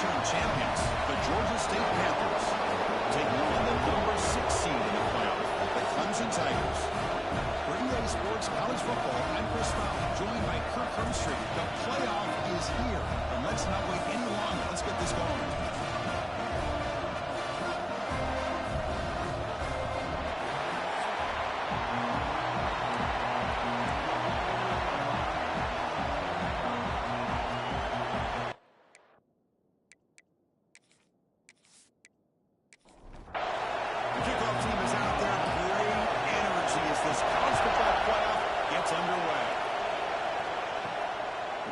reigning champions, the Georgia State Panthers, taking on the number 6 seed in the playoff, the Clemson Tigers. For EA Sports College Football, I'm Chris Fowler, joined by Kirk Hermstreet. The playoff is here, and let's not wait any longer. Let's get this going.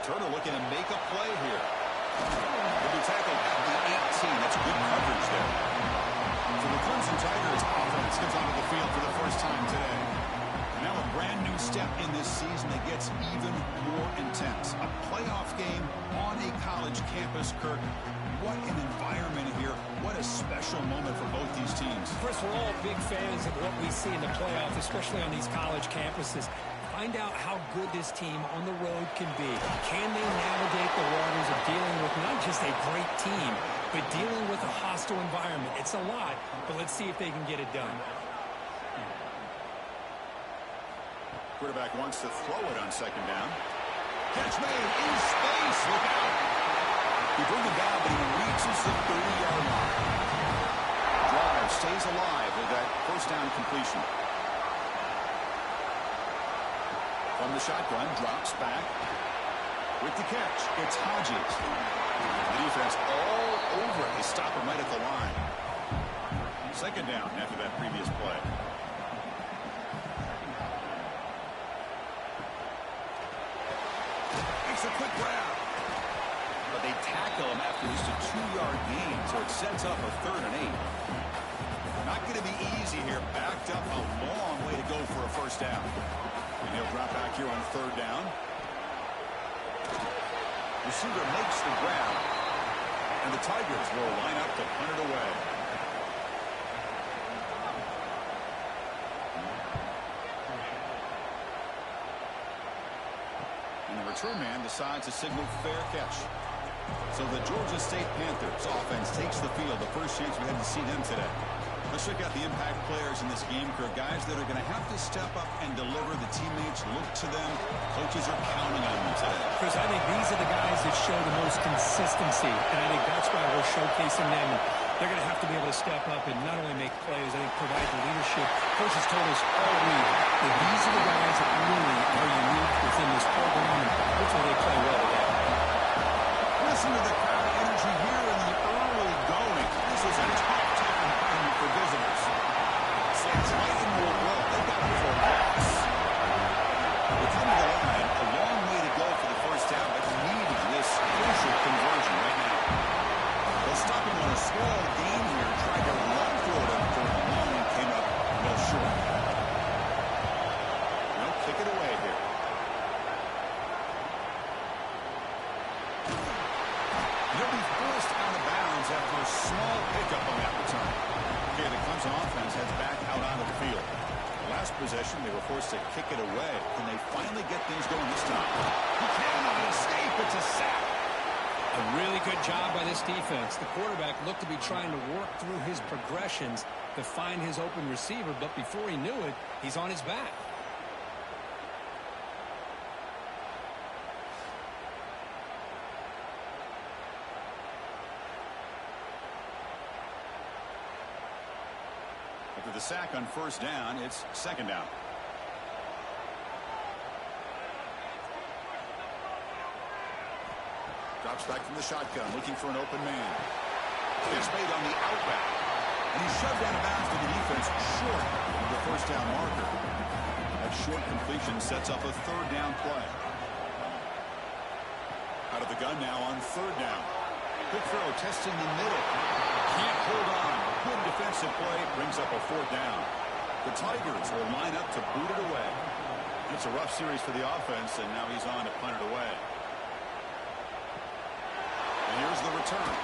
Turner looking to make a play here. He'll be tackled at the 18. That's good coverage there. So the Clemson Tigers offense comes onto the field for the first time today. Now a brand new step in this season that gets even more intense. A playoff game on a college campus, Kirk. What an environment here. What a special moment for both these teams. First, we're all big fans of what we see in the playoffs, especially on these college campuses. Find out how good this team on the road can be. Can they navigate the waters of dealing with not just a great team, but dealing with a hostile environment? It's a lot, but let's see if they can get it done. Quarterback wants to throw it on second down. Catch made in space. Look out. He brings it down, but he reaches the 30-yard line. Drive stays alive with that first down completion. From the shotgun, drops back. With the catch, it's Hodges. The defense all over it. They stop him right at the line. Second down after that previous play. Makes a quick grab. But they tackle him after just a 2-yard gain, so it sets up a 3rd and 8. Not going to be easy here. Backed up a long way to go for a first down. And he'll drop back here on 3rd down. Receiver makes the grab. And the Tigers will line up to punt it away. And the return man decides to signal fair catch. So the Georgia State Panthers offense takes the field. The first chance we had to see them today. Let's check out the impact players in this game, Kirk. Guys that are going to have to step up and deliver. The teammates look to them. Coaches are counting on them today. Chris, I think these are the guys that show the most consistency, and I think that's why we're showcasing them. They're going to have to be able to step up and not only make plays, I think provide the leadership. Coaches told us all week that these are the guys that really are unique within this program, and hopefully they play well today. Listen to the crowd energy here in the early going. This is a tough environment for visitors. Sands right in the roll. They got it for a pass. They come to the line. A long way to go for the first down, but needing this crucial conversion right now. They'll stop him on a small gain here. Tried to run for it for a long and came up well short. They'll kick it away here. He'll be forced out of bounds after a small pickup on that return. Okay, the Clemson offense heads back out onto the field. Last possession, they were forced to kick it away. Can they finally get things going this time? He cannot escape. It's a sack. A really good job by this defense. The quarterback looked to be trying to work through his progressions to find his open receiver, but before he knew it, he's on his back. After the sack on first down, it's second down. Drops back from the shotgun, looking for an open man. It's made on the outback. And he's shoved out of bounds to the defense short of the first down marker. That short completion sets up a 3rd down play. Out of the gun now on 3rd down. Quick throw, testing the middle. Can't hold on. Good defensive play, brings up a 4th down. The Tigers will line up to boot it away. It's a rough series for the offense, and now he's on to punt it away. And here's the return.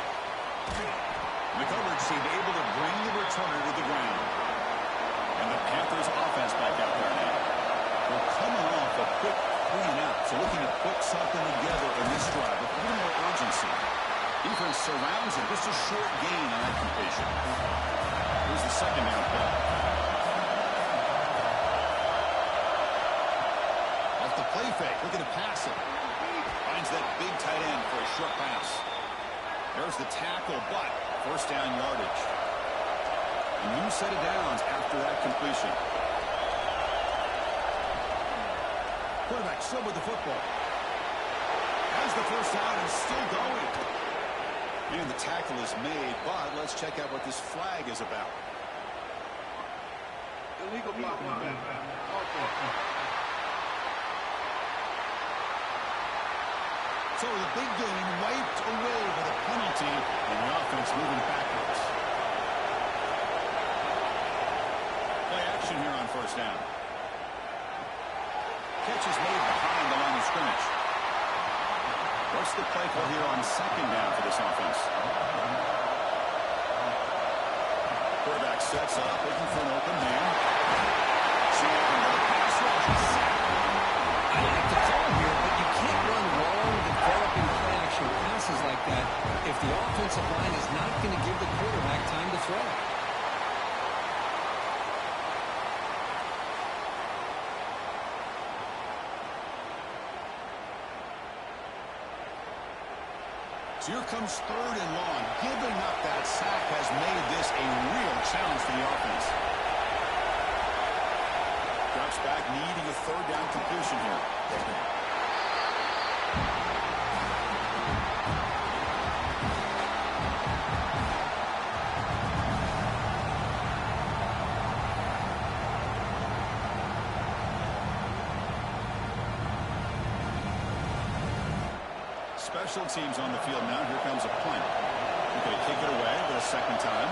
The coverage seemed able to bring the returner to the ground. And the Panthers offense back out there now. They're coming off a quick 3 and out, so looking to put something together in this drive with a little more urgency. Defense surrounds him. Just a short gain on that completion. Here's the second down play. Off the play fake, looking to pass it. Finds that big tight end for a short pass. There's the tackle, but first down yardage. A new set of downs after that completion. Quarterback still with the football. Has the first down and still going. And the tackle is made, but let's check out what this flag is about. Illegal block. So the big gain wiped away with a penalty, and the offense moving backwards. Play action here on first down. Catch is made behind the line of scrimmage. What's the play call here on second down for this offense? Quarterback sets up, looking for an open man. I like the call here, but you can't run long, developing play-action passes like that if the offensive line is not going to give the quarterback time to throw. So here comes third and long. Giving up that sack has made this a real challenge for the offense. Drops back, needing a third down completion here. Special teams on the field now. Here comes a punt. They're going to kick it away for a second time.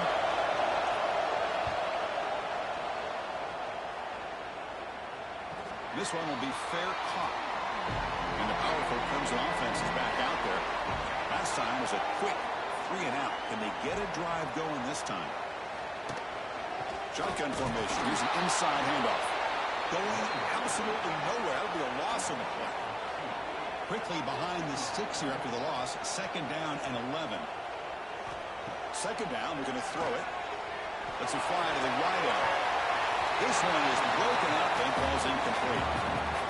This one will be fair caught. And the powerful Clemson offense is back out there. Last time was a quick 3 and out. Can they get a drive going this time? Shotgun formation. Here's an inside handoff. Going absolutely nowhere. That'll be a loss on the play. Quickly behind the sticks here after the loss. Second down and 11. Second down, we're going to throw it. Let's fly to the wide out. This one is broken up and falls incomplete.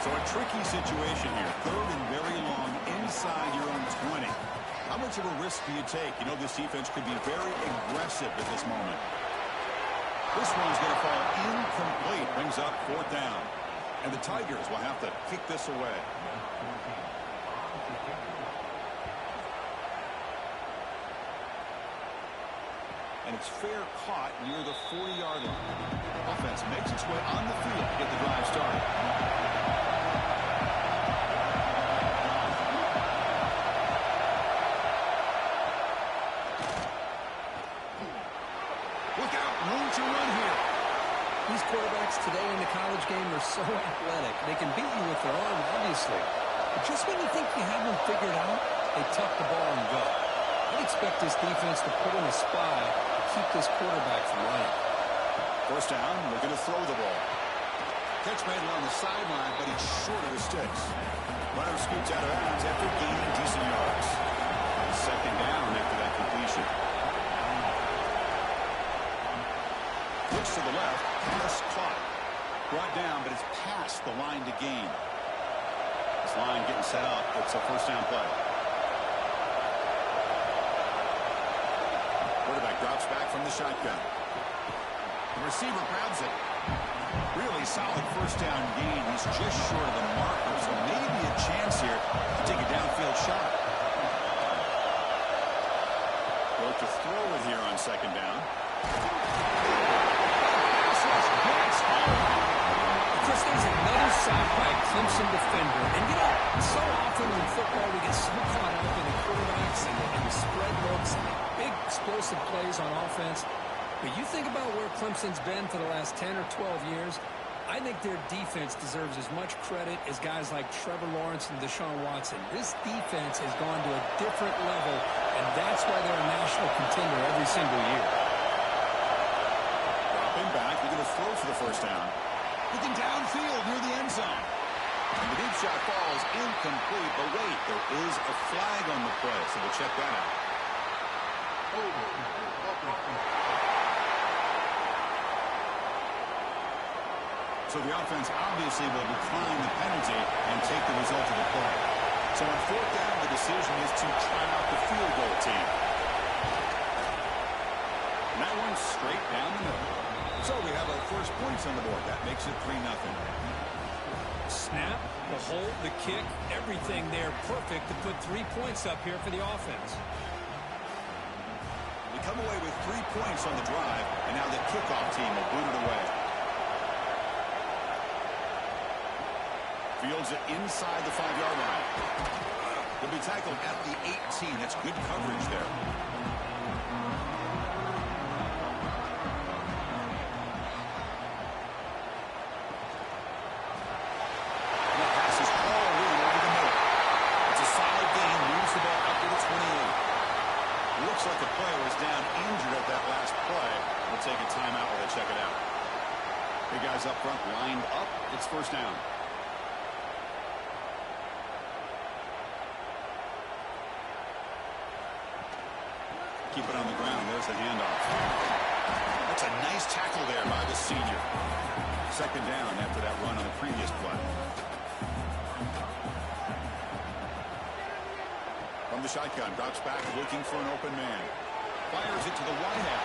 So a tricky situation here. Third and very long inside your own 20. How much of a risk do you take? You know this defense could be very aggressive at this moment. This one's going to fall incomplete. Brings up fourth down. And the Tigers will have to kick this away. And it's fair caught near the 40-yard line. Offense makes its way on the field to get the drive started. Look out, room to run here. These quarterbacks today in the college game are so athletic. They can beat you with their arm, obviously. But just when you think you have them figured out, they tuck the ball and go. I'd expect this defense to put in a spy to keep this quarterback from running. First down, we're going to throw the ball. Catch made along the sideline, but he's short of the sticks. Runner scoots out of bounds after gaining decent yards. Second down after that completion. Looks to the left, pass caught. Brought down, but it's past the line to gain. This line getting set up. It's a first down play. Quarterback drops back from the shotgun. The receiver grabs it. Really solid first down gain. He's just short of the marker, so maybe a chance here to take a downfield shot. Well, to throw it here on second down. Chris, there's another sack by a Clemson defender. And, you know, so often in football we get so caught up in the quarterbacks and the spread looks and the big explosive plays on offense. But you think about where Clemson's been for the last 10 or 12 years, I think their defense deserves as much credit as guys like Trevor Lawrence and Deshaun Watson. This defense has gone to a different level, and that's why they're a national contender every single year. Dropping back, we're going to throw for the first down. Looking downfield near the end zone. And the deep shot falls incomplete, but wait, there is a flag on the play, so we'll check that out. So the offense obviously will decline the penalty and take the result of the play. So on fourth down, the decision is to try out the field goal team. And that one's straight down the middle. So we have our first points on the board. That makes it 3-0. Snap, the hold, the kick, everything there perfect to put 3 points up here for the offense. We come away with 3 points on the drive, and now the kickoff team will boot it away. Fields it inside the 5-yard line. He'll be tackled at the 18. That's good coverage there. And the pass is all in over the middle. It's a solid gain. Moves the ball up to the 28. Looks like the player was down injured at that last play. We'll take a timeout while they check it out. The guys up front lined up. It's first down. Keep it on the ground. There's the handoff. That's a nice tackle there by the senior. Second down after that run on the previous play. From the shotgun, drops back looking for an open man. Fires it to the wide end.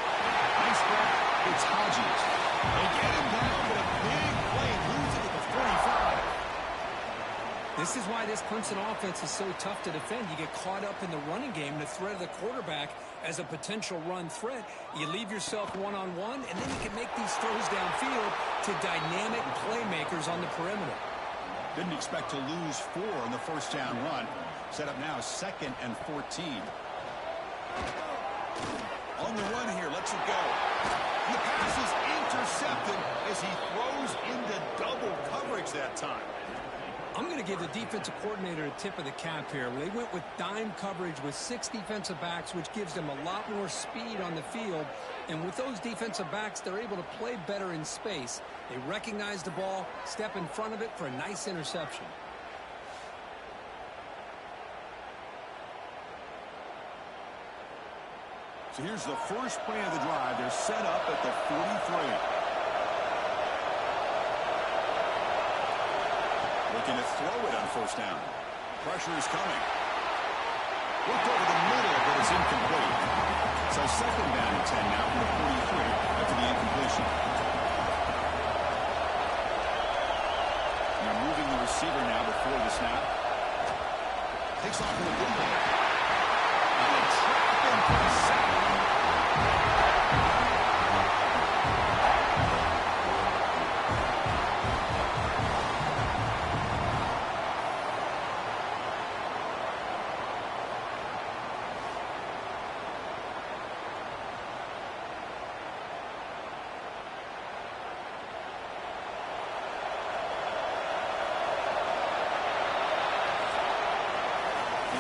Nice grab. It's Hodges. They get him down with a big play. Moves it to the 45. This is why this Clemson offense is so tough to defend. You get caught up in the running game, the threat of the quarterback as a potential run threat. You leave yourself one-on-one, and then you can make these throws downfield to dynamic playmakers on the perimeter. Didn't expect to lose 4 on the first down run. Set up now 2nd and 14. On the run here, lets it go. The pass is intercepted as he throws into double coverage that time. I'm going to give the defensive coordinator a tip of the cap here. They went with dime coverage with 6 defensive backs, which gives them a lot more speed on the field. And with those defensive backs, they're able to play better in space. They recognize the ball, step in front of it for a nice interception. So here's the first play of the drive. They're set up at the 43. Looking to throw it on first down. Pressure is coming. Looked over the middle, but it's incomplete. So second down and 10 now from the 43 after the incompletion. You're moving the receiver now before the snap. Takes off with a good ball. And a trap in for the sack.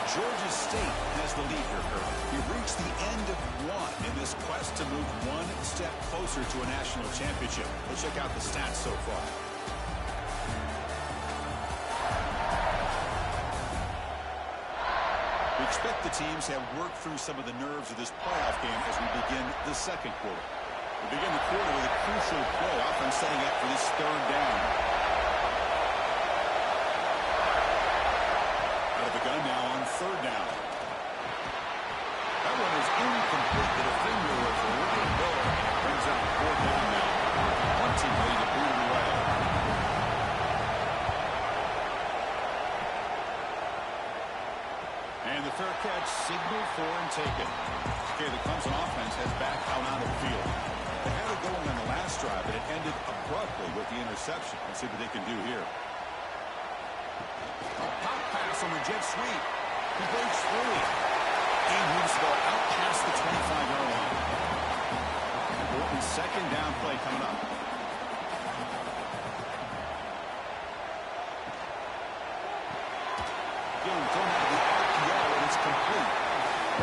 Georgia State has the lead here, Kurt. We've reached the end of 1 in this quest to move 1 step closer to a national championship. Let's check out the stats so far. We expect the teams to have worked through some of the nerves of this playoff game as we begin the second quarter. We begin the quarter with a crucial play, offense setting up for this third down. The gun now on third down. That one is incomplete. The defender was right there. Brings up fourth down now. One team ready to boot it away. And the fair catch signaled for and taken. Okay, the Clemson offense has back out on the field. They had it going on the last drive, but it ended abruptly with the interception. Let's see what they can do here. On the jet sweep. He breaks through. He moves the ball out past the 25-yard line. Important second down play coming up. Again, thrown out of the RPO, and it's complete.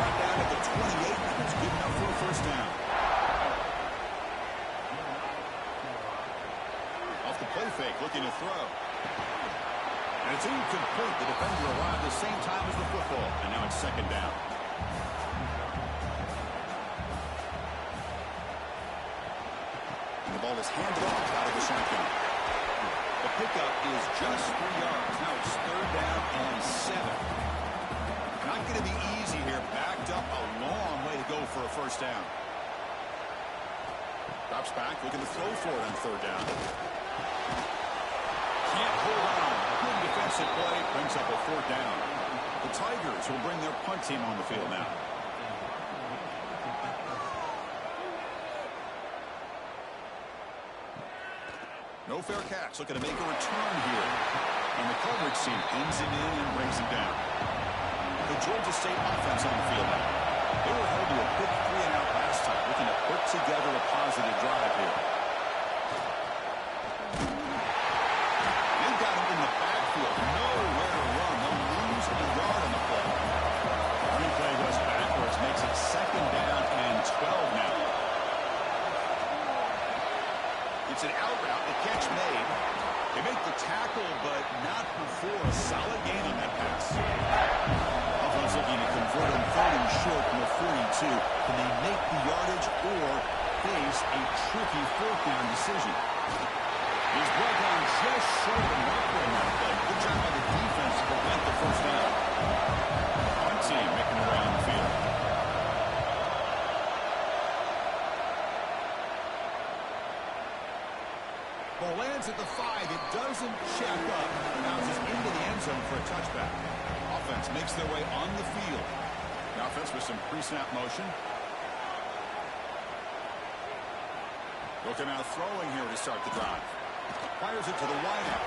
Right down at the 28. That's good enough for a first down. Off the play fake, looking to throw. And it's incomplete. The defender arrived the same time as the football. And now it's second down. offense hands it off out of the shotgun. The pickup is just 3 yards. Now it's 3rd down and 7. Not going to be easy here. Backed up a long way to go for a 1st down. Drops back, looking to throw for it on 3rd down. Can't hold on. Good defensive play. Brings up a 4th down. The Tigers will bring their punt team on the field now. No fair catch. Looking to make a return here. And the coverage team pins him in and brings him down. The Georgia State offense on the field now. They were held to a quick 3-and-out last time. Looking to put together a positive drive here. They've got him in the backfield. Nowhere to run. They'll lose a yard on the play. Running play goes backwards. Makes it 2nd down and 12 now. It's an out route, the catch made. They make the tackle, but not before a solid gain on that pass. Offense looking to convert on 3rd and short from the 42. Can they make the yardage or face a tricky 4th down decision? He's brought down just short of the marker on that play. Good job by the defense to prevent the 1st down. One team making their way on the field. Ball lands at the 5. It doesn't check up. Bounces into the end zone for a touchback. Offense makes their way on the field. The offense with some pre-snap motion. Looking out throwing here to start the drive. Fires it to the wideout.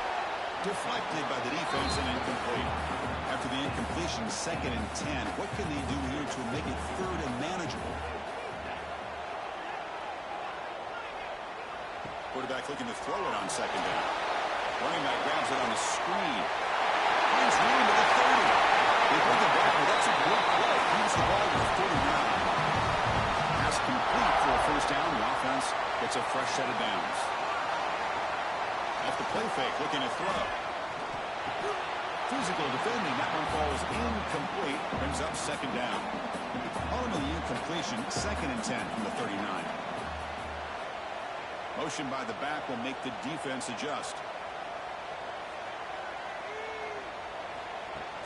Deflected by the defense and incomplete. After the incompletion, 2nd and 10. What can they do here to make it 3rd and manageable? Quarterback looking to throw it on 2nd down. Running back grabs it on the screen. Finds room to the 30. They bring it back. That's a great play. He's the ball to the 39. Pass complete for a 1st down. The offense gets a fresh set of downs. Off the play fake, looking to throw. Physical defending. That one falls incomplete. Brings up 2nd down. Ultimately incompletion. 2nd and 10 from the 39. Motion by the back will make the defense adjust.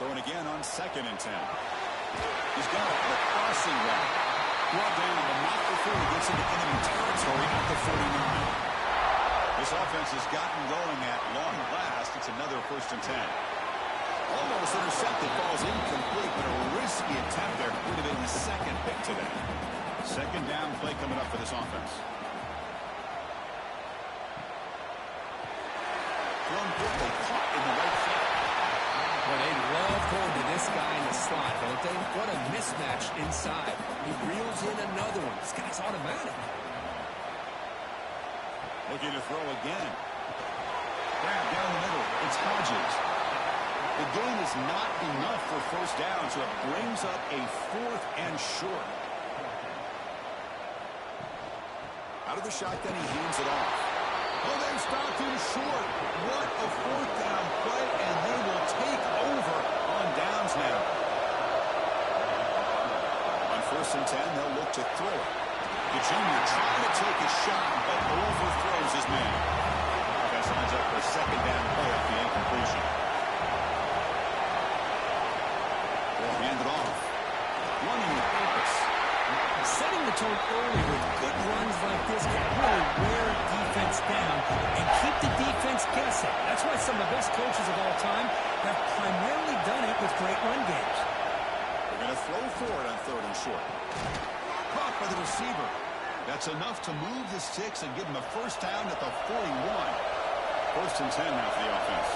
Throwing again on 2nd and 10. He's got it. The crossing route. Brought down, but not before he gets into enemy territory at the 49. This offense has gotten going at long last. It's another 1st and 10. Almost intercepted. Falls incomplete, but a risky attempt there. Would have been the 2nd pick today. 2nd down play coming up for this offense. Thrown quickly, caught in the right foot. Well, they love going to this guy in the slot, don't they? What a mismatch inside. He reels in another one. This guy's automatic. Looking to throw again. Grab down the middle. It's Hodges. The gain is not enough for 1st down, so it brings up a 4th and short. Out of the shotgun, he hands it off. Oh, they've stopped him short. What a 4th down play, and they will take over on downs now. On 1st and 10, they'll look to throw it. The junior trying to take a shot, but overthrows his man. Offense lines up for a 2nd down play off the incompletion. They'll hand it off. Running with purpose. Setting the tone early with good runs like this can really wear defense down and keep the defense guessing. That's why some of the best coaches of all time have primarily done it with great run games. They're going to throw for it on 3rd and short. Caught by the receiver. That's enough to move the sticks and give them a 1st down at the 41. 1st and 10 now for the offense.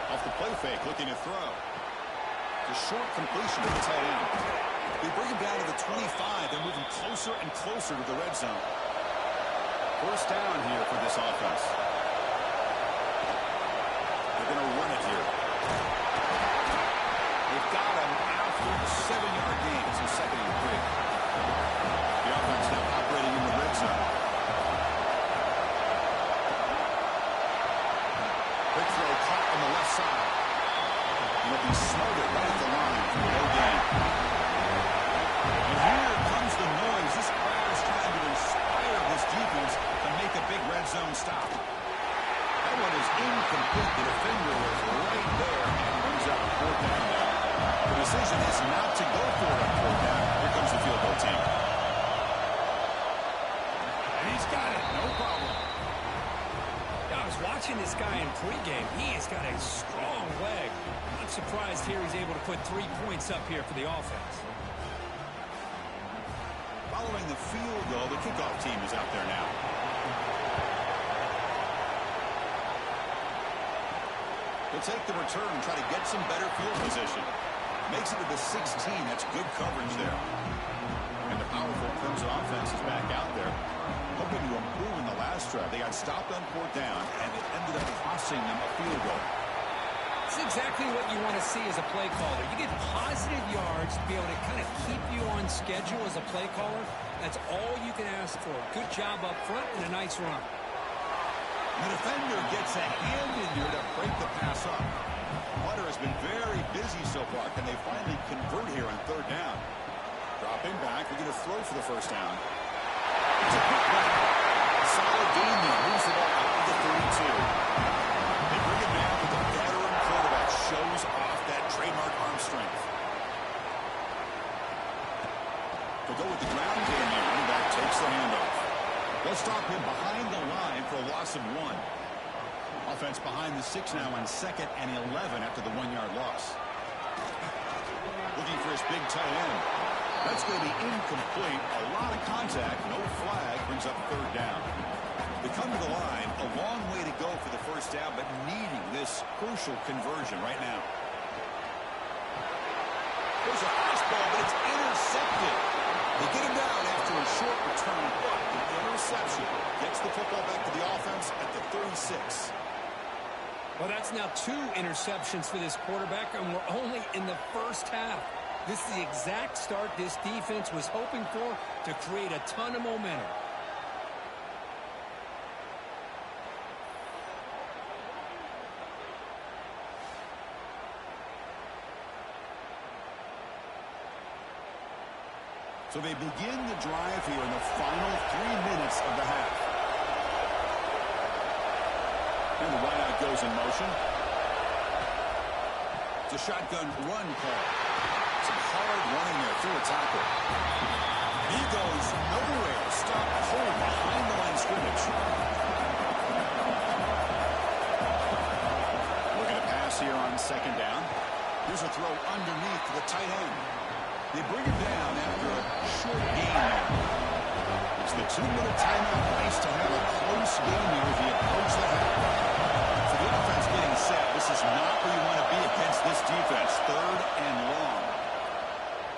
Off the play fake, looking to throw. The short completion to the tight end. They bring him down to the 25. They're moving closer and closer to the red zone. 1st down here for this offense. They're going to run it here. They've got him after the 7-yard gain. It's a 2nd and 3. The offense now operating in the red zone. Quick throw caught on the left side. And it'll be smothered right at the line for the low gain. And here comes the noise. This incomplete. The defender was right there and brings up a fourth down now. The decision is not to go for it on fourth down. Here comes the field goal team. And he's got it. No problem. Yeah, I was watching this guy in pregame. He has got a strong leg. I'm surprised here he's able to put 3 points up here for the offense. Following the field goal, the kickoff team is out there now. He'll take the return and try to get some better field position. Makes it to the 16. That's good coverage there. And the powerful Clemson offense is back out there, hoping to improve in the last drive. They got stopped on fourth down, and it ended up costing them a field goal. It's exactly what you want to see as a play caller. You get positive yards to be able to kind of keep you on schedule as a play caller. That's all you can ask for. Good job up front and a nice run. The defender gets a hand in there to break the pass up. Hunter has been very busy so far. Can they finally convert here on third down? Dropping back. We get a throw for the first down. It's a quick back. A solid gain there. Moves the ball out of the 32. They bring it down with the veteran quarterback. Shows off that trademark arm strength. They'll go with the ground game here. Running back takes the handoff. They'll stop him behind the line for a loss of 1. Offense behind the 6 now on 2nd and 11 after the 1-yard loss. Looking for his big tight end. That's going to be incomplete. A lot of contact. No flag. Brings up third down. They come to the line. A long way to go for the first down, but needing this crucial conversion right now. There's a fastball, but it's intercepted. They get him down after a short return, but the interception gets the football back to the offense at the 36. Well, that's now 2 interceptions for this quarterback, and we're only in the first half. This is the exact start this defense was hoping for to create a ton of momentum. So they begin the drive here in the final 3 minutes of the half. And the wideout goes in motion. It's a shotgun run call. Some hard running there through a tackle. He goes nowhere. Stopped cold behind the line of scrimmage. Looking to pass here on second down. Here's a throw underneath to the tight end. They bring it down after a short game there. It's the 2-minute timeout. Nice to have a close game here as we approach the half. For the offense getting set, this is not where you want to be against this defense. Third and long.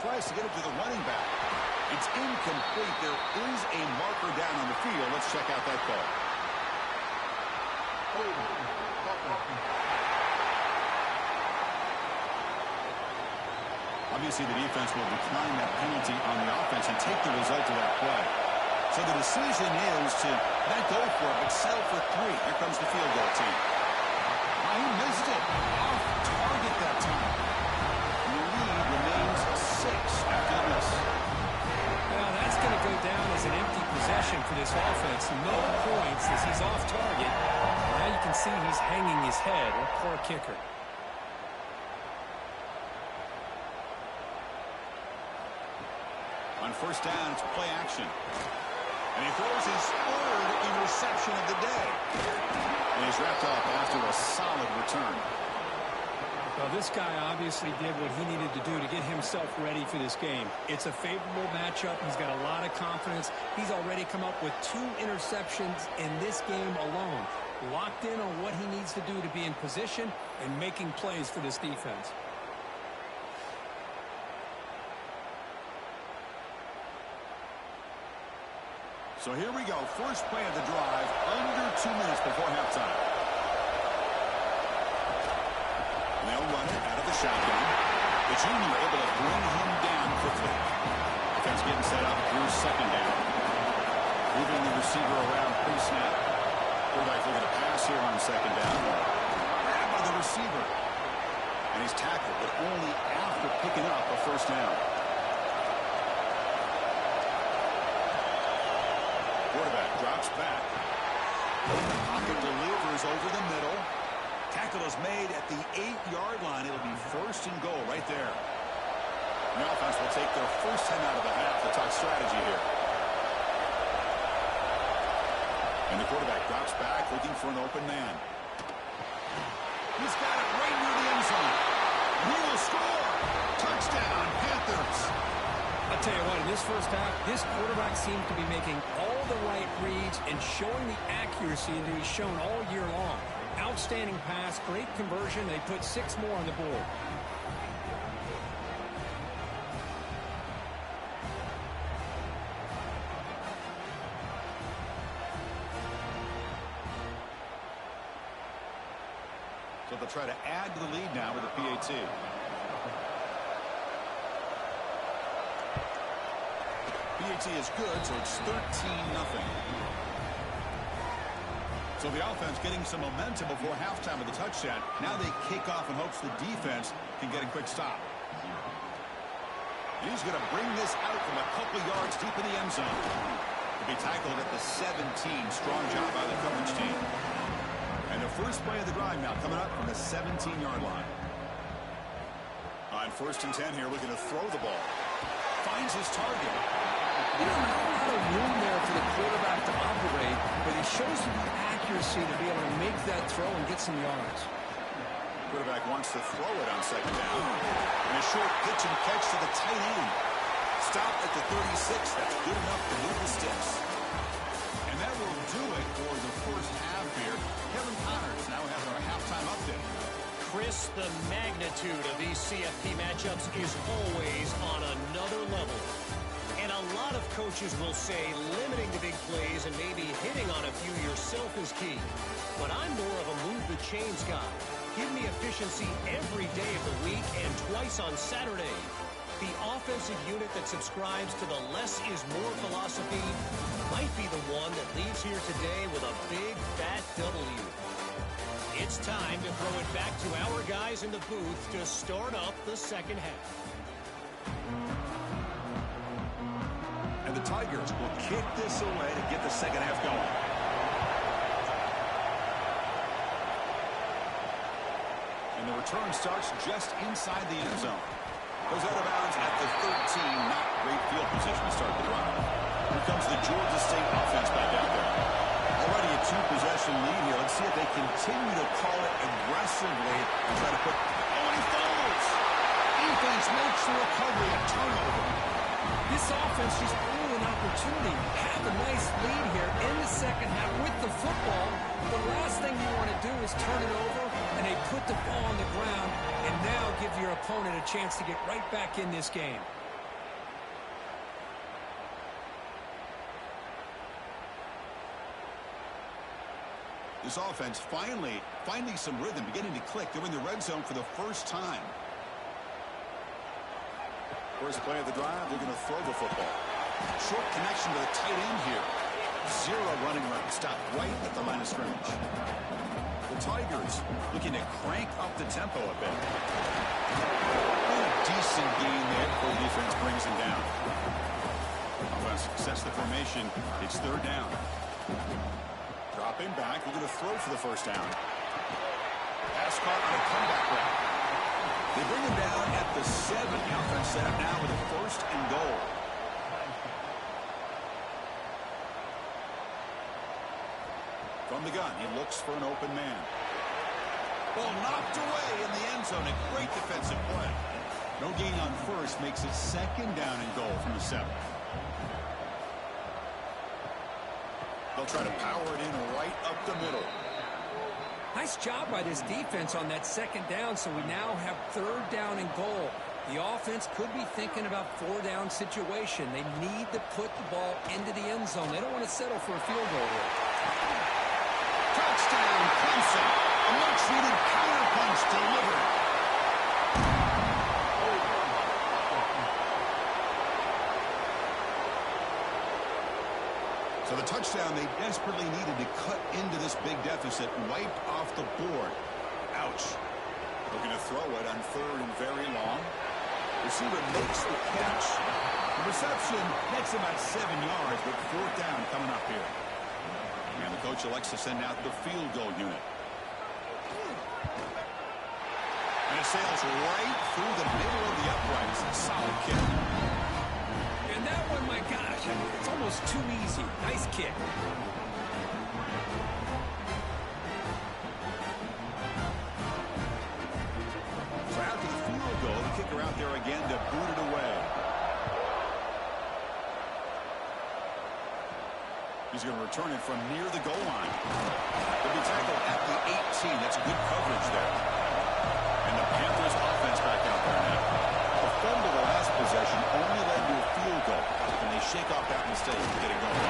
Tries to get it to the running back. It's incomplete. There is a marker down on the field. Let's check out that call. Obviously, the defense will decline that penalty on the offense and take the result of that play. So the decision is to not go for it, but settle for 3. Here comes the field goal team. Oh, he missed it. Off target that time. And the lead remains 6 after the miss. Well, that's going to go down as an empty possession for this offense. No points as he's off target. Now you can see he's hanging his head. A poor kicker. On first down, it's play action. And he throws his 3rd interception of the day. And he's wrapped up after a solid return. Well, this guy obviously did what he needed to do to get himself ready for this game. It's a favorable matchup. He's got a lot of confidence. He's already come up with 2 interceptions in this game alone. Locked in on what he needs to do to be in position and making plays for this defense. So here we go. First play of the drive, under 2 minutes before halftime. They'll run it out of the shotgun. The junior able to bring him down quickly. Defense getting set up through second down. Moving the receiver around pre-snap. Quarterback looking to pass here on second down. Grabbed by the receiver. And he's tackled, but only after picking up a first down. Quarterback drops back. Pocket delivers over the middle. Tackle is made at the 8-yard line. It'll be first and goal right there. The offense will take their first 10 out of the half. The tough strategy here. And the quarterback drops back looking for an open man. He's got it right near the end zone. He will score. Touchdown, Panthers. I'll tell you what, in this first half, this quarterback seemed to be making all the right reads and showing the accuracy that he's shown all year long. Outstanding pass, great conversion. They put 6 more on the board. So they'll try to add to the lead now with a PAT. PAT is good, so it's 13-0. So the offense getting some momentum before halftime with the touchdown. Now they kick off in hopes the defense can get a quick stop. And he's going to bring this out from a couple yards deep in the end zone. To be tackled at the 17. Strong job by the coverage team. And the first play of the drive now coming up from the 17-yard line. On first and 10 here, we're going to throw the ball. Finds his target. You know, not a lot of room there for the quarterback to operate, but he shows the accuracy to be able to make that throw and get some yards. Quarterback wants to throw it on second down. And a short pitch and catch to the tight end. Stop at the 36. That's good enough to move the sticks. And that will do it for the first half here. Kevin Connors now has our halftime update. Chris, the magnitude of these CFP matchups is always on another level. And a lot of coaches will say limiting the big plays and maybe hitting on a few yourself is key. But I'm more of a move the chains guy. Give me efficiency every day of the week and twice on Saturday. The offensive unit that subscribes to the less is more philosophy might be the one that leaves here today with a big, fat W. It's time to throw it back to our guys in the booth to start up the second half. And the Tigers will kick this away to get the second half going. And the return starts just inside the end zone. Goes out of bounds at the 13. Not great field position to start the drive. Here comes the Georgia State offense back out there. Already a 2-possession lead here. Let's see if they continue to call it aggressively and try to put... Oh, he falls! Defense makes the recovery, a turnover. This offense just blew an opportunity. Have a nice lead here in the second half with the football. The last thing you want to do is turn it over, and they put the ball on the ground and now give your opponent a chance to get right back in this game. This offense finally finding some rhythm, beginning to click. They're in the red zone for the first time. First play of the drive, they're going to throw the football. Short connection to the tight end here. 0 running right. Stop right at the line of scrimmage. The Tigers looking to crank up the tempo a bit. A decent gain there before the defense brings him down. Offense sets the formation. It's third down. Dropping back. We're going to throw for the first down. Pass caught on a comeback route. They bring him down at the 7. The offense set up now with a first and goal. From the gun, he looks for an open man. Ball knocked away in the end zone. A great defensive play. No gain on first makes it second down and goal from the 7. They'll try to power it in right up the middle. Nice job by this defense on that second down, so we now have third down and goal. The offense could be thinking about 4-down situation. They need to put the ball into the end zone. They don't want to settle for a field goal here. Touchdown, Clemson. A much-needed counterpunch delivered. So the touchdown they desperately needed to cut into this big deficit, wiped off the board. Ouch. Looking to throw it on third and very long. Receiver makes the catch. The reception makes about 7 yards, but fourth down coming up here. And the coach elects to send out the field goal unit. And it sails right through the middle of the uprights. Solid kick. And that one, my gosh, it's almost too easy. Nice kick. So after the field goal, the kicker out there again to boot it away. He's going to return it from near the goal line. He'll be tackled at the 18. That's good coverage there. And the Panthers offense back out there now. The fumble the last possession only led to a field goal. And they shake off that mistake and get it going.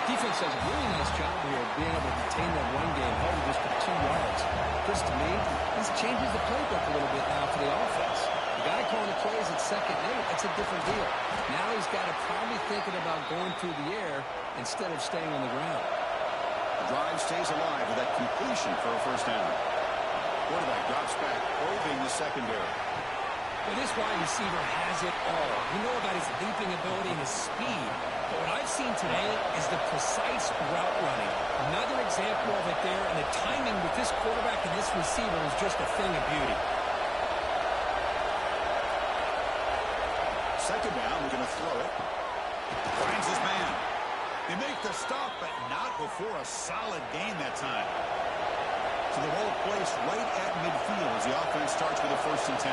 Defense does a really nice job here of being able to contain that run game, held just for 2 yards. Chris, to me, this changes the playbook a little bit now for the offense. The guy calling the plays at 2nd and 8, that's a different deal. Now he's got to probably thinking about going through the air instead of staying on the ground. The drive stays alive with that completion for a first down. Quarterback drops back, probing the secondary. Well, this wide receiver has it all. You know about his leaping ability and his speed. But what I've seen today is the precise route running. Another example of it there, and the timing with this quarterback and this receiver is just a thing of beauty. Second down, we're going to throw it. Finds his man. They make the stop, but not before a solid gain that time. So the ball placed right at midfield as the offense starts with a 1st and 10.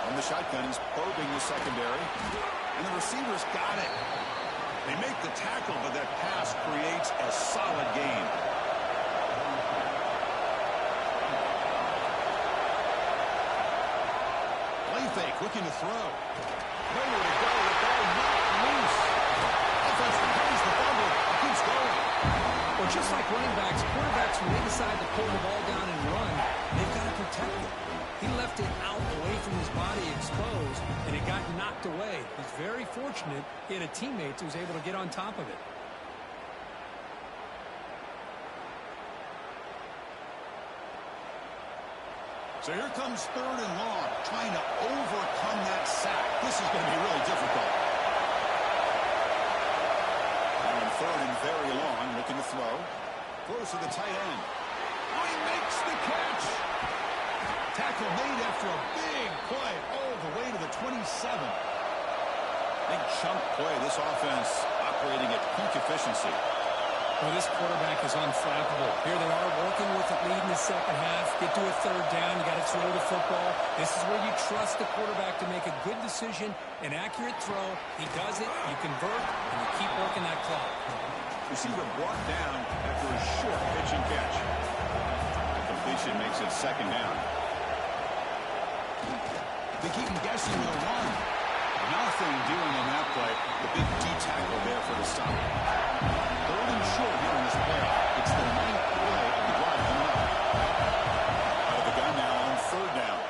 From the shotgun, he's probing the secondary. And the receivers got it. They make the tackle, but that pass creates a solid gain. Play fake, looking to throw. Nowhere to go. The ball knocked loose. Offense recovers the fumble. It keeps going. Well, just like running backs, quarterbacks, when they decide to pull the ball down and run, they've got to protect it. He left it out away from his body exposed, and it got knocked away. He's very fortunate he had a teammate who was able to get on top of it. So here comes 3rd and long, trying to overcome that sack. This is going to be really difficult. Now on 3rd and very long, looking to throw. Throws to the tight end. Oh, he makes the catch. Tackle made after a big play all the way to the 27. Big chunk play. This offense operating at peak efficiency. Well, this quarterback is unflappable. Here they are working with the lead in the second half. Get to a 3rd down. You got to throw the football. This is where you trust the quarterback to make a good decision, an accurate throw. He does it, you convert, and you keep working that clock. Receiver brought down after a short pitch and catch. The completion makes it 2nd down. They keep him guessing they'll run. Nothing doing in that play. The big D tackle there for the stop. 3rd and short here in this play. It's the 9th play of the drive coming up. Out of the gun now on 3rd down.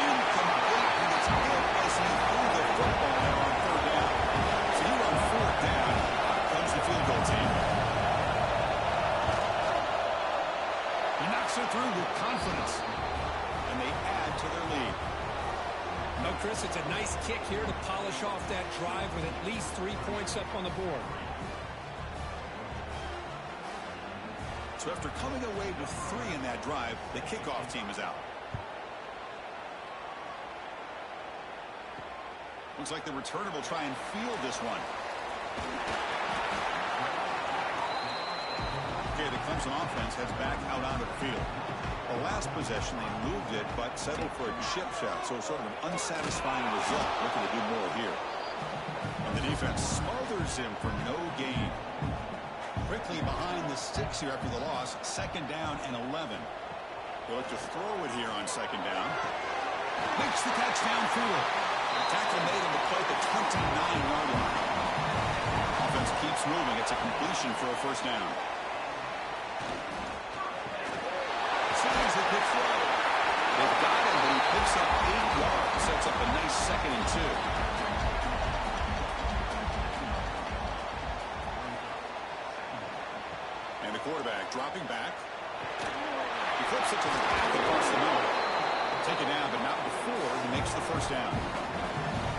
Incomplete, and it's out as he threw the football there on 3rd down. So you run 4th down. Out comes the field goal team. He knocks it through with confidence. And they add to their lead. No, Chris, it's a nice kick here to polish off that drive with at least 3 points up on the board. So after coming away with 3 in that drive, the kickoff team is out. Looks like the returner will try and field this one. Okay, the Clemson offense heads back out onto the field. The last possession, they moved it, but settled for a chip shot, so sort of an unsatisfying result. Looking to do more here. And the defense smothers him for no gain. Quickly behind the sticks here after the loss. 2nd down and 11. They'll look to throw it here on 2nd down. Makes the catch downfield. Tackle made on the play at the 29-yard line. Offense keeps moving. It's a completion for a 1st down. Signs that could throw. They've got him, but he picks up 8 yards. Sets up a nice 2nd and 2. And the quarterback dropping back. He flips it to the back across the middle. Take it down, but not before he makes the 1st down.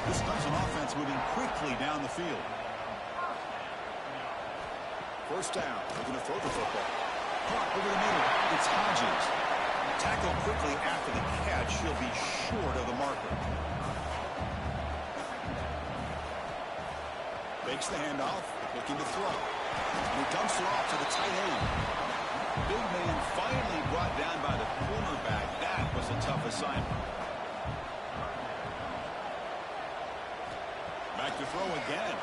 This Clemson offense moving quickly down the field. First down. They're going to throw the football. Caught over the middle. It's Hodges. Tackled quickly after the catch. He'll be short of the marker. Makes the handoff. Looking to throw. And he dumps it off to the tight end. Big man finally brought down by the cornerback. That was a tough assignment. Back to throw again.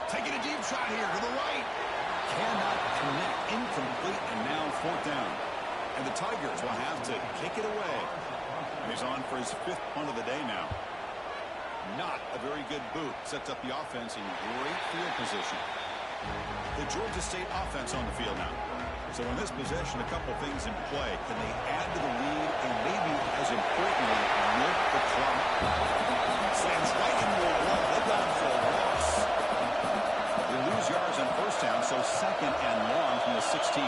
Taking a deep shot here to the right. Cannot connect. Incomplete, and now fourth down. And the Tigers will have to kick it away. And he's on for his 5th punt of the day now. Not a very good boot. Sets up the offense in great field position. The Georgia State offense on the field now. So in this possession, a couple things in play. Can they add to the lead and maybe, as importantly, milk the clock? Sands right into a wall. They've gone for a loss. They lose yards on first down, so 2nd and long from the 16.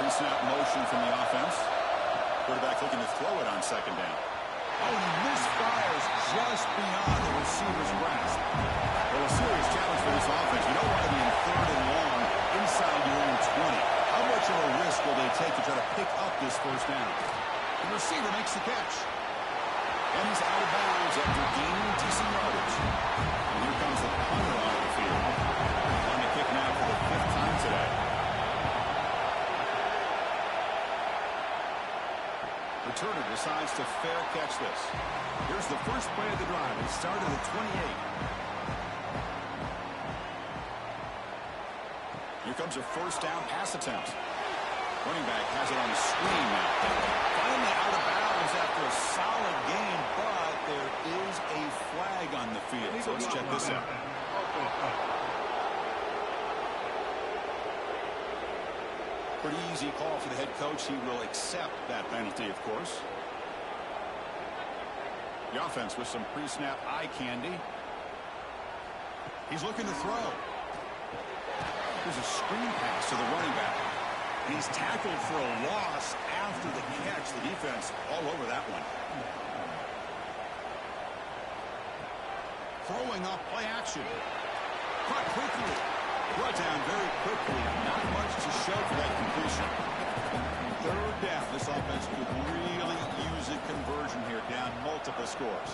Pre-snap motion from the offense. Quarterback looking to throw it on 2nd down. Oh, and he misfires just beyond the receiver's grasp. Well, a serious challenge for this offense. You don't want to be in 3rd and long inside your own 20. How much of a risk will they take to try to pick up this first down? The receiver makes the catch. And he's out of bounds after gaining decent yardage. And here comes the punter onto the field. On the kick now for the 5th time today. Returner decides to fair catch this. Here's the first play of the drive. It started at 28. Here comes a first down pass attempt. Running back has it on the screen now. Finally out of bounds after a solid game, but there is a flag on the field. So let's check this out. Pretty easy call for the head coach. He will accept that penalty, of course. The offense with some pre-snap eye candy. He's looking to throw. There's a screen pass to the running back. And he's tackled for a loss after the catch. The defense all over that one. Throwing off play action. Caught quickly. Brought down very quickly. Not much to show for that completion. 3rd down. This offense could really use a conversion here. Down multiple scores.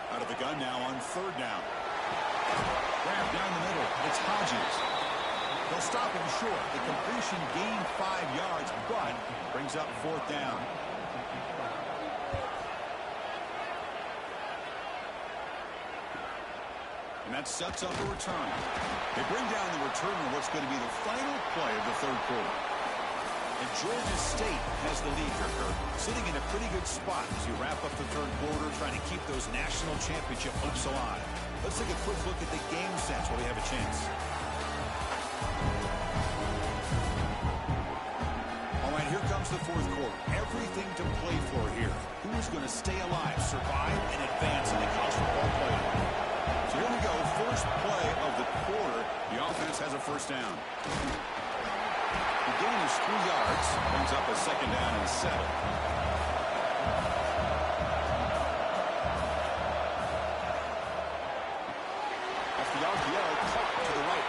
Out of the gun now on 3rd down. Grab down the middle. It's Hodges. They'll stop him short. The completion gained 5 yards, but brings up 4th down. And that sets up a return. They bring down the return on what's going to be the final play of the 3rd quarter. And Georgia State has the lead here, Kirk. Sitting in a pretty good spot as you wrap up the 3rd quarter, trying to keep those national championship hopes alive. Let's take a quick look at the game sets while we have a chance. All right, here comes the 4th quarter. Everything to play for here. Who is going to stay alive, survive, and advance in the college football playoff? So here we go. First play of the quarter. The offense has a first down. The gain is 3 yards. Brings up a 2nd down and 7. After the RPO, cut to the right.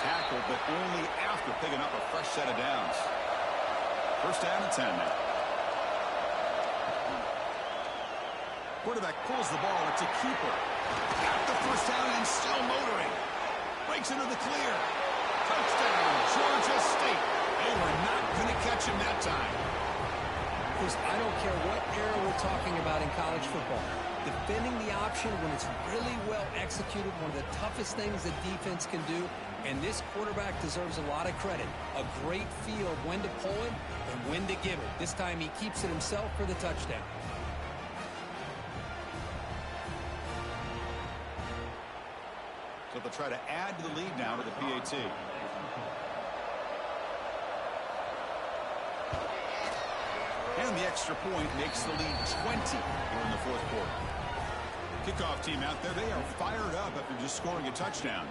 Tackled, but only after picking up a fresh set of downs. First down and 10 now. Quarterback pulls the ball. It's a keeper. Got the first down and still motoring. Breaks into the clear. Touchdown, Georgia State. They were not going to catch him that time. Because I don't care what era we're talking about in college football. Defending the option when it's really well executed, one of the toughest things the defense can do. And this quarterback deserves a lot of credit. A great feel of when to pull it and when to give it. This time he keeps it himself for the touchdown. So they'll try to add to the lead now with the PAT. And the extra point makes the lead 20 here in the 4th quarter. Kickoff team out there, they are fired up after just scoring a touchdown.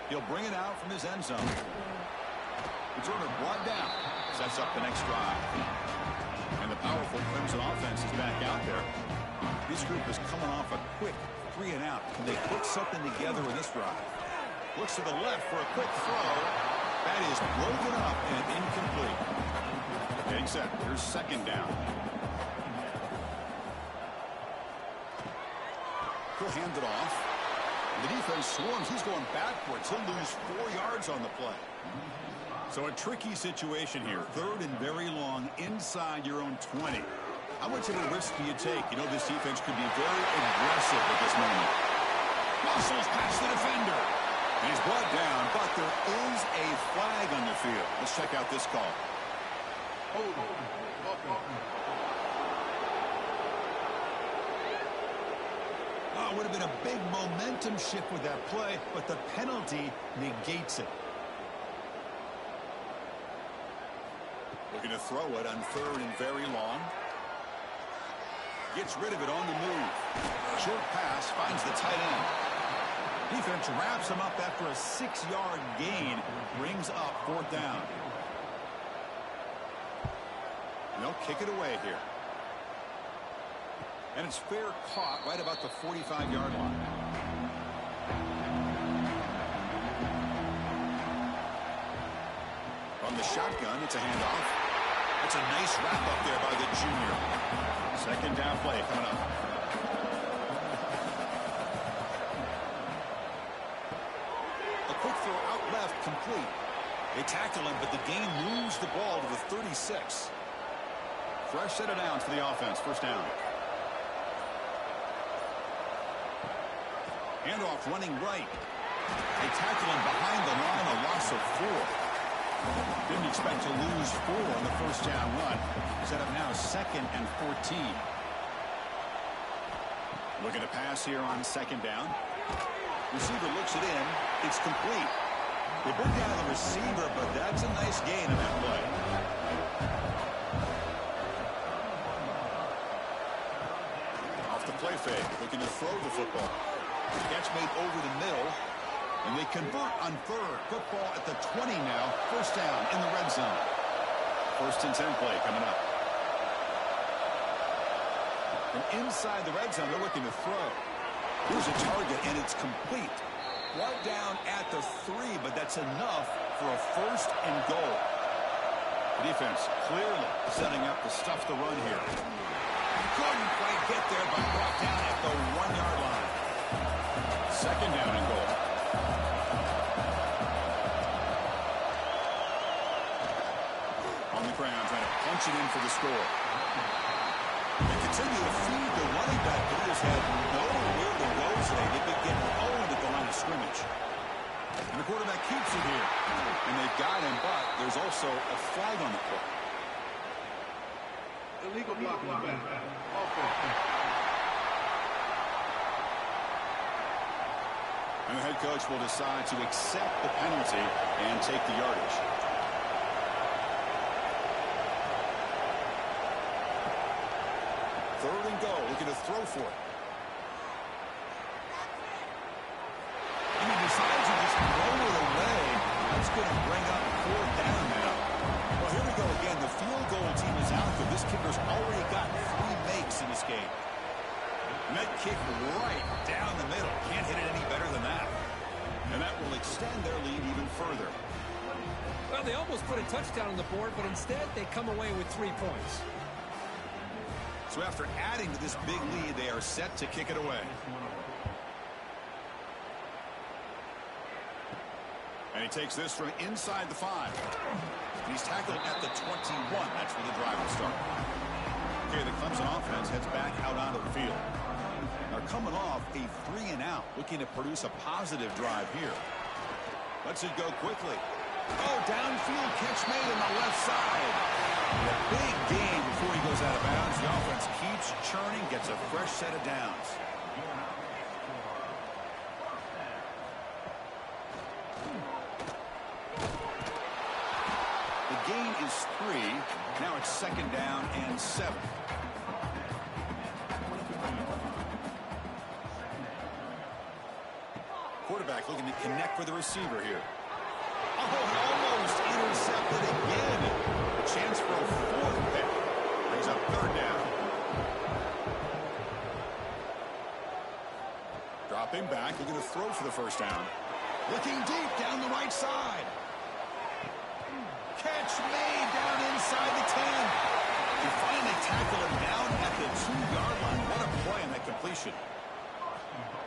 He'll bring it out from his end zone. Returner brought down. Sets up the next drive. And the powerful Clemson offense is back out there. This group is coming off a quick 3-and-out. Can they put something together in this drive? Looks to the left for a quick throw. That is broken up and incomplete. Getting set. Here's second down. He'll hand it off. The defense swarms. He's going backwards. He'll lose 4 yards on the play. So a tricky situation here. 3rd and very long inside your own 20. How much of a risk do you take? You know, this defense could be very aggressive at this moment. Muscles past the defender. And he's brought down, but there is a flag on the field. Let's check out this call. Oh, it would have been a big momentum shift with that play, but the penalty negates it. Looking to throw it on 3rd and very long. Gets rid of it on the move. Short pass finds the tight end. Defense wraps him up after a 6-yard gain. Brings up 4th down. And they'll kick it away here. And it's fair caught right about the 45-yard line. From the shotgun, it's a handoff. That's a nice wrap up there by the junior. Second down play coming up. A quick throw out left, complete. They tackle him, but the gain moves the ball to the 36. Fresh set of downs for the offense. First down. Handoff running right. They tackle him behind the line, a loss of 4. Didn't expect to lose 4 on the first down run. Set up now 2nd and 14. Looking to pass here on 2nd down. Receiver looks it in. It's complete. They bring down the receiver, but that's a nice gain in that play. Off the play fake. Looking to throw the football. Catch made over the middle. And they convert on 3rd. Football at the 20 now. First down in the red zone. 1st and 10 play coming up. From inside the red zone, they're looking to throw. Here's a target, and it's complete. Right down at the 3, but that's enough for a 1st and goal. The defense clearly setting up the stuff to run here. Couldn't quite get there, but brought down at the 1-yard line. 2nd down and goal. Ground, trying to punch it in for the score. They continue to feed the running back, but he has had nowhere to go today. They've been getting owned at the line of scrimmage. And the quarterback keeps it here. And they've got him, but there's also a flag on the play. Illegal blocking the back. And the head coach will decide to accept the penalty and take the yardage. 3rd and goal, looking to throw for it. And he decides to just throw it away. That's going to bring up 4th down now. Well, here we go again. The field goal team is out there. This kicker's already got 3 makes in this game. And that kick right down the middle. Can't hit it any better than that. And that will extend their lead even further. Well, they almost put a touchdown on the board, but instead they come away with 3 points. So after adding to this big lead, they are set to kick it away. And he takes this from inside the 5. And he's tackled at the 21. That's where the drive will start. Okay, the Clemson offense heads back out onto the field. They're coming off a 3-and-out, looking to produce a positive drive here. Lets it go quickly. Oh, downfield catch made on the left side. And a big gain before he goes out of bounds. The offense keeps churning, gets a fresh set of downs. The gain is 3. Now it's 2nd down and 7. Quarterback looking to connect with the receiver here. Oh, almost intercepted again. A chance for a 4th pick. Brings up third down. Dropping back, looking to throw for the first down. Looking deep down the right side. Catch made down inside the 10. You finally tackle him down at the 2-yard line. What a play on that completion.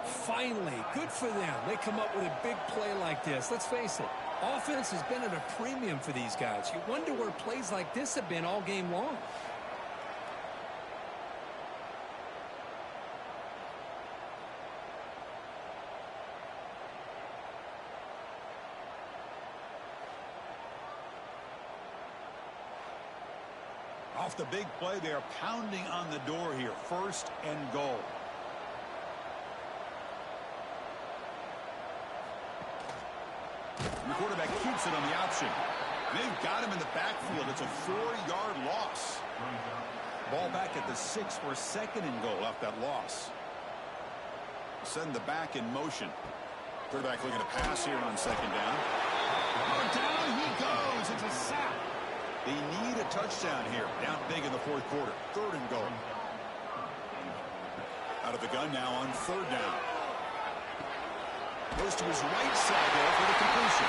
Finally, good for them. They come up with a big play like this. Let's face it, offense has been at a premium for these guys. You wonder where plays like this have been all game long. Off the big play, they are pounding on the door here. First and goal. The quarterback keeps it on the option. They've got him in the backfield. It's a 4-yard loss. Ball back at the 6 for second and goal off that loss. Send the back in motion. Quarterback looking to pass here on second down. Oh, down he goes. It's a sack. They need a touchdown here. Down big in the fourth quarter. Third and goal. Out of the gun now on third down. Goes to his right side there for the completion.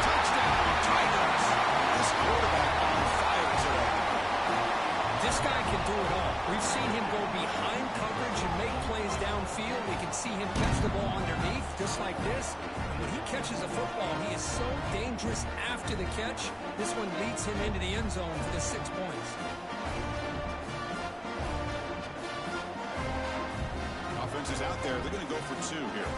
Touchdown, Tigers. This quarterback on fire today. This guy can do it all. We've seen him go behind coverage and make plays downfield. We can see him catch the ball underneath, just like this. When he catches a football, he is so dangerous after the catch. This one leads him into the end zone for the 6 points. Offense is out there. They're going to go for 2 here.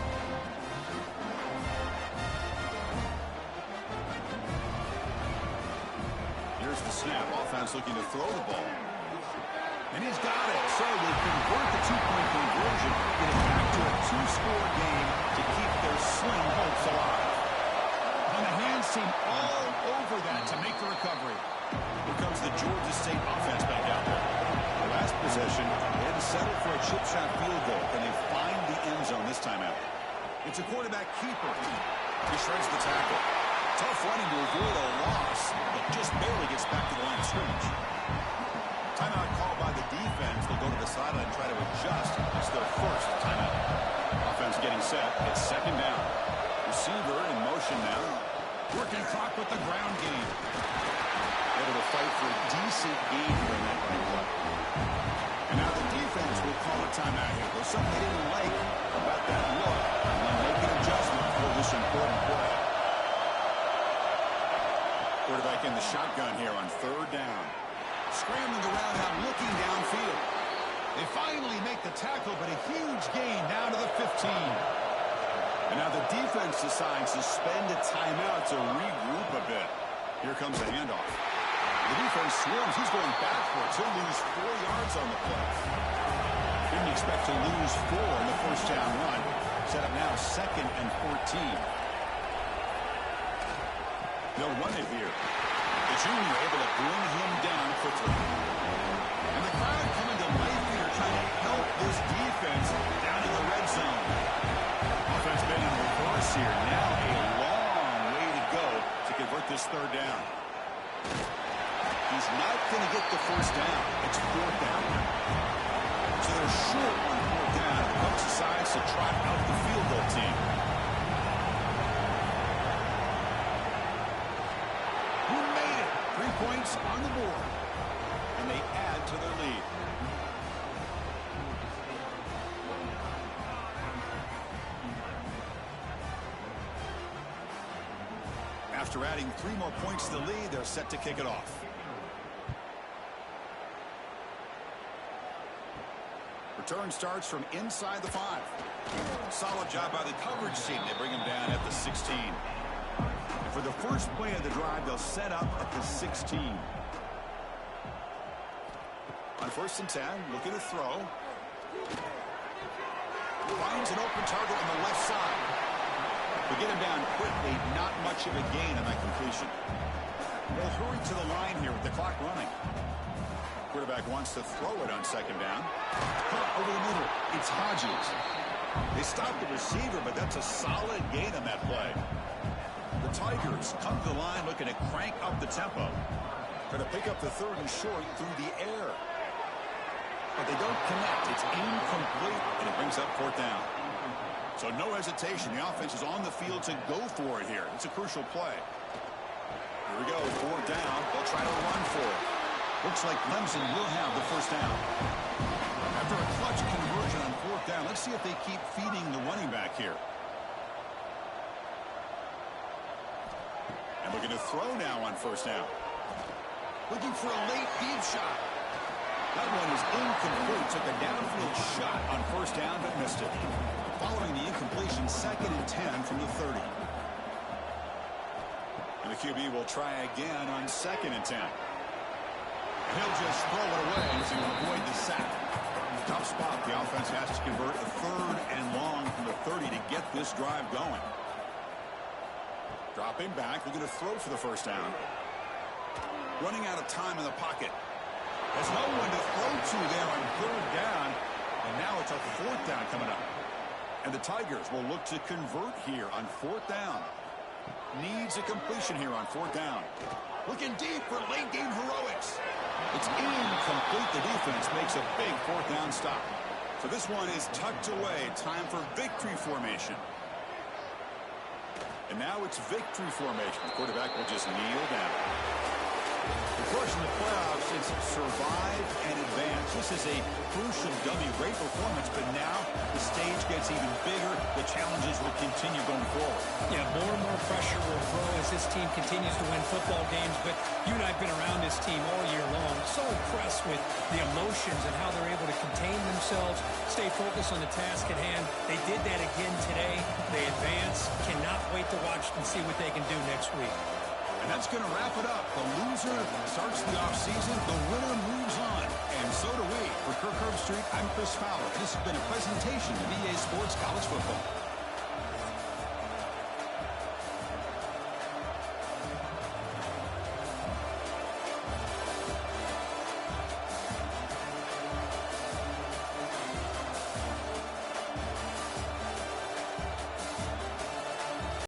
Here's the snap. Offense looking to throw the ball. And he's got it. So they convert the 2-point conversion, get it back to a 2-score game to keep their slim hopes alive. On the hands team all over that to make the recovery. Here comes the Georgia State offense back out there. The last possession, they had to settle for a chip shot field goal. Can they find the end zone this time out? It's a quarterback keeper. He shreds the tackle. Tough running to avoid a loss, but just barely gets back to the line of scrimmage. Timeout called by the defense. They'll go to the sideline and try to adjust. It's their first timeout. Offense getting set. It's second down. Receiver in motion now. Working clock with the ground game. Able to fight for a decent gain during that running play. And now the defense will call a timeout here. There's something they didn't like about that look. And then make an adjustment for this important play. Quarterback in the shotgun here on third down. Scrambling around now, looking downfield. They finally make the tackle, but a huge gain down to the 15. And now the defense decides to spend a timeout to regroup a bit. Here comes the handoff. The defense swims. He's going backwards. He'll lose 4 yards on the play. Didn't expect to lose 4 in the first down run. Set up now second and 14. They'll run it here. The junior able to bring him down quickly. And the crowd coming to life here trying to help this defense down in the red zone. Offense been in reverse here. Now a long way to go to convert this third down. He's not going to get the first down. It's fourth down. So they're short on fourth down. The coach decides to trot out the field goal team. Who made it? 3 points on the board. And they add to their lead. After adding 3 more points to the lead, they're set to kick it off. Return starts from inside the 5. Solid job by the coverage team. They bring him down at the 16. And for the first play of the drive, they'll set up at the 16. On first and 10, looking to throw. Finds an open target on the left side. They get him down quickly, not much of a gain on that completion. They'll hurry to the line here with the clock running. Quarterback wants to throw it on second down. Caught over the middle. It's Hodges. They stop the receiver, but that's a solid gain on that play. The Tigers come to the line looking to crank up the tempo. Trying to pick up the third and short through the air. but they don't connect. It's incomplete, and it brings up fourth down. So no hesitation. The offense is on the field to go for it here. It's a crucial play. Here we go, fourth down. They'll try to run for it. Looks like Clemson will have the first down. After a clutch conversion on fourth down, let's see if they keep feeding the running back here. And looking to throw now on first down. Looking for a late deep shot. That one is incomplete. Took a downfield shot on first down, but missed it. Following the incompletion, 2nd and 10 from the 30. And the QB will try again on 2nd and 10. He'll just throw it away to avoid the sack. Tough spot. The offense has to convert a 3rd and long from the 30 to get this drive going. Dropping back, looking to throw for the first down. Running out of time in the pocket. There's no one to throw to there on 3rd down. And now it's a 4th down coming up. And the Tigers will look to convert here on 4th down. Needs a completion here on 4th down. Looking deep for late game heroics. It's incomplete. The defense makes a big 4th down stop. So this one is tucked away. Time for victory formation. And now it's victory formation. The quarterback will just kneel down. Of course, in the playoffs, it's survive and advance. This is a crucial W. Great performance, but now the stage gets even bigger. The challenges will continue going forward. Yeah, more and more pressure will grow as this team continues to win football games. But you and I have been around this team all year long. So impressed with the emotions and how they're able to contain themselves, stay focused on the task at hand. They did that again today. They advance. Cannot wait to watch and see what they can do next week. And that's going to wrap it up. The loser starts the offseason. The winner moves on. And so do we. For Kirk Herbstreit, I'm Chris Fowler. This has been a presentation of EA Sports College Football.